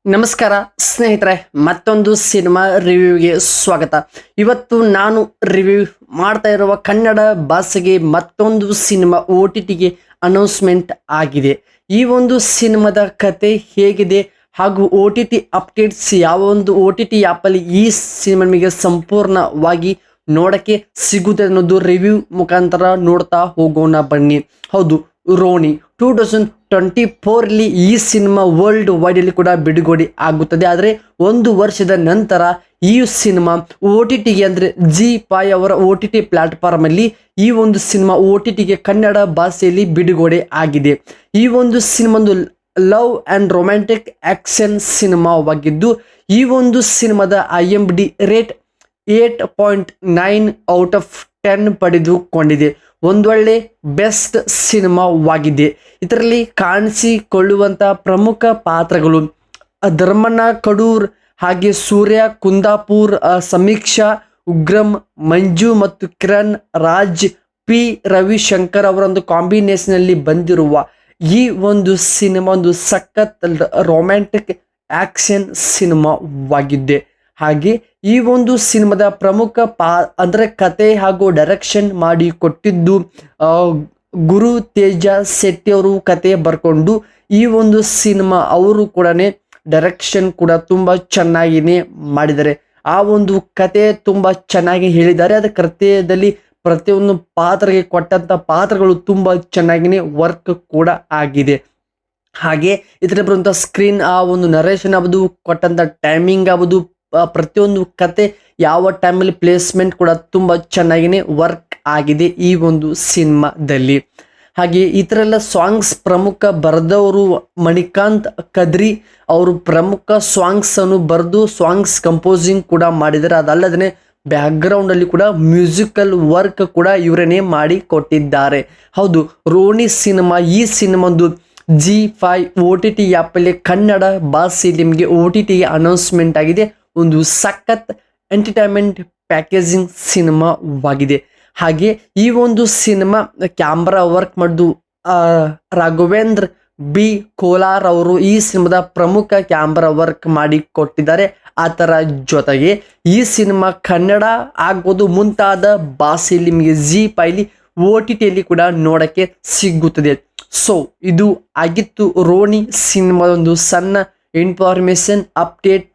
ನಮಸ್ಕಾರ ಸ್ನೇಹಿತರೆ, ಮತ್ತೊಂದು ಸಿನಿಮಾ ರಿವ್ಯೂಗೆ ಸ್ವಾಗತ. ಇವತ್ತು ನಾನು ರಿವ್ಯೂ ಮಾಡ್ತಾ ಇರುವ ಕನ್ನಡ ಭಾಷೆಗೆ ಮತ್ತೊಂದು ಸಿನಿಮಾ OTTಗೆ ಅನೌನ್ಸ್ಮೆಂಟ್ ಆಗಿದೆ. ಈ ಒಂದು ಸಿನಿಮಾದ ಕತೆ ಹೇಗಿದೆ ಹಾಗೂ OTT ಅಪ್ಡೇಟ್ಸ್ ಯಾವ ಒಂದು OTT ಆ್ಯಪಲ್ಲಿ ಈ ಸಿನಿಮಾ ನಿಮಗೆ ಸಂಪೂರ್ಣವಾಗಿ ನೋಡಕ್ಕೆ ಸಿಗುತ್ತೆ ಅನ್ನೋದು ರಿವ್ಯೂ ಮುಖಾಂತರ ನೋಡ್ತಾ ಹೋಗೋಣ ಬನ್ನಿ. ಹೌದು, ರೋನಿ 2024 ಈ ಸಿನಿಮಾ ವರ್ಲ್ಡ್ ವೈಡ್ ಅಲ್ಲಿ ಕೂಡ ಬಿಡುಗಡೆ ಆಗುತ್ತದೆ. ಆದರೆ ಒಂದು ವರ್ಷದ ನಂತರ ಈ ಸಿನಿಮಾ OTTಗೆ ಅಂದರೆ ZEE5 ಅವರ OTT ಪ್ಲಾಟ್ಫಾರ್ಮ್ ಅಲ್ಲಿ ಈ ಒಂದು ಸಿನಿಮಾ OTTಗೆ ಕನ್ನಡ ಭಾಷೆಯಲ್ಲಿ ಬಿಡುಗಡೆ ಆಗಿದೆ. ಈ ಒಂದು ಸಿನಿಮಾ ಒಂದು ಲವ್ ಆ್ಯಂಡ್ ರೊಮ್ಯಾಂಟಿಕ್ ಆಕ್ಷನ್ ಸಿನಿಮಾವಾಗಿದ್ದು, ಈ ಒಂದು ಸಿನಿಮಾದ IMDb ರೇಟ್ 8.9 ಔಟ್ ಆಫ್ 10 ಪಡೆದುಕೊಂಡಿದೆ. ಒಂದೊಳ್ಳೆ ಬೆಸ್ಟ್ ಸಿನಿಮಾವಾಗಿದೆ. ಇದರಲ್ಲಿ ಕಾಣಿಸಿಕೊಳ್ಳುವಂಥ ಪ್ರಮುಖ ಪಾತ್ರಗಳು ಧರ್ಮಣ್ಣ ಕಡೂರ್, ಹಾಗೆ ಸೂರ್ಯ ಕುಂದಾಪುರ್, ಸಮೀಕ್ಷಾ ಉಗ್ರಂ, ಮಂಜು ಮತ್ತು ಕಿರಣ್ ರಾಜ್, P ರವಿಶಂಕರ್ ಅವರೊಂದು ಕಾಂಬಿನೇಷನಲ್ಲಿ ಬಂದಿರುವ ಈ ಒಂದು ಸಿನಿಮಾ ಒಂದು ಸಖತ್ ರೊಮ್ಯಾಂಟಿಕ್ ಆಕ್ಷನ್ ಸಿನಿಮಾವಾಗಿದೆ. ಹಾಗೆ ಈ ಒಂದು ಸಿನಿಮಾದ ಪ್ರಮುಖ ಅಂದರೆ ಕತೆ ಹಾಗೂ ಡೈರೆಕ್ಷನ್ ಮಾಡಿ ಕೊಟ್ಟಿದ್ದು ಗುರು ತೇಜ ಶೆಟ್ಟಿ ಅವರು ಕತೆ ಬರ್ಕೊಂಡು ಈ ಒಂದು ಸಿನಿಮಾ ಅವರು ಕೂಡ ಡೈರೆಕ್ಷನ್ ಕೂಡ ತುಂಬ ಚೆನ್ನಾಗಿಯೇ ಮಾಡಿದ್ದಾರೆ. ಆ ಒಂದು ಕತೆ ತುಂಬ ಚೆನ್ನಾಗಿ ಹೇಳಿದ್ದಾರೆ. ಅದರ ಕಥೆಯಲ್ಲಿ ಪ್ರತಿಯೊಂದು ಪಾತ್ರಕ್ಕೆ ಕೊಟ್ಟಂಥ ಪಾತ್ರಗಳು ತುಂಬ ಚೆನ್ನಾಗಿಯೇ ವರ್ಕ್ ಕೂಡ ಆಗಿದೆ. ಹಾಗೆ ಇದರಲ್ಲಿ ಬರುವಂಥ ಸ್ಕ್ರೀನ್ ಆ ಒಂದು ನರೇಷನ್ ಆಗ್ಬೋದು, ಕೊಟ್ಟಂಥ ಟೈಮಿಂಗ್ ಆಗ್ಬೋದು, ಪ್ರತಿಯೊಂದು ಕತೆ ಯಾವ ಟೈಮಲ್ಲಿ ಪ್ಲೇಸ್ಮೆಂಟ್ ಕೂಡ ತುಂಬ ಚೆನ್ನಾಗಿಯೇ ವರ್ಕ್ ಆಗಿದೆ ಈ ಒಂದು ಸಿನಿಮಾದಲ್ಲಿ. ಹಾಗೆ ಇದರೆಲ್ಲ ಸಾಂಗ್ಸ್ ಪ್ರಮುಖ ಬರೆದವರು ಮಣಿಕಾಂತ್ ಕದ್ರಿ ಅವರು ಪ್ರಮುಖ ಸಾಂಗ್ಸ್ ಅನ್ನು ಬರೆದು ಸಾಂಗ್ಸ್ ಕಂಪೋಸಿಂಗ್ ಕೂಡ ಮಾಡಿದ್ದಾರೆ. ಅದಲ್ಲದೆ ಬ್ಯಾಕ್ಗ್ರೌಂಡ್ ಅಲ್ಲಿ ಕೂಡ ಮ್ಯೂಸಿಕಲ್ ವರ್ಕ್ ಕೂಡ ಇವರನ್ನೇ ಮಾಡಿ ಕೊಟ್ಟಿದ್ದಾರೆ. ಹೌದು, ರೋನಿ ಸಿನಿಮಾ ಈ ಸಿನಿಮಾ ಒಂದು ZEE5 OTT ಆ್ಯಪಲ್ಲಿ ಕನ್ನಡ ಭಾಷೆಯಲ್ಲಿ ನಿಮಗೆ OTTಗೆ ಅನೌನ್ಸ್ಮೆಂಟ್ ಆಗಿದೆ. ಒಂದು ಸಖತ್ ಎಂಟರ್ಟೈನ್ಮೆಂಟ್ ಪ್ಯಾಕೇಜಿಂಗ್ ಸಿನಿಮಾವಾಗಿದೆ. ಹಾಗೆ ಈ ಒಂದು ಸಿನಿಮಾ ಕ್ಯಾಮ್ರಾ ವರ್ಕ್ ಮಾಡಿದ್ದು ರಾಘವೇಂದ್ರ B ಕೋಲಾರ್ ಅವರು ಈ ಸಿನಿಮಾದ ಪ್ರಮುಖ ಕ್ಯಾಮ್ರಾ ವರ್ಕ್ ಮಾಡಿ ಕೊಟ್ಟಿದ್ದಾರೆ. ಅದರ ಜೊತೆಗೆ ಈ ಸಿನಿಮಾ ಕನ್ನಡ ಆಗ್ಬೋದು ಮುಂತಾದ ಭಾಷೆಯಲ್ಲಿ ನಿಮಗೆ ZEE5 OTTಯಲ್ಲಿ ಕೂಡ ನೋಡಕ್ಕೆ ಸಿಗುತ್ತದೆ. ಸೊ ಇದು ಆಗಿತ್ತು ರೋನಿ ಸಿನಿಮಾದ ಒಂದು ಸಣ್ಣ information update,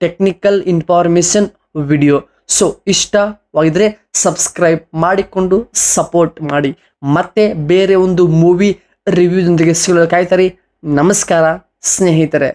technical information video. So ಇಷ್ಟವಾಗಿದ್ರೆ ಸಬ್ಸ್ಕ್ರೈಬ್ ಮಾಡಿಕೊಂಡು ಸಪೋರ್ಟ್ ಮಾಡಿ. ಮತ್ತೆ ಬೇರೆ ಒಂದು ಮೂವಿ ರಿವ್ಯೂದೊಂದಿಗೆ ಸಿಗಲು ಕಾಯ್ತಾರೆ. ನಮಸ್ಕಾರ ಸ್ನೇಹಿತರೆ.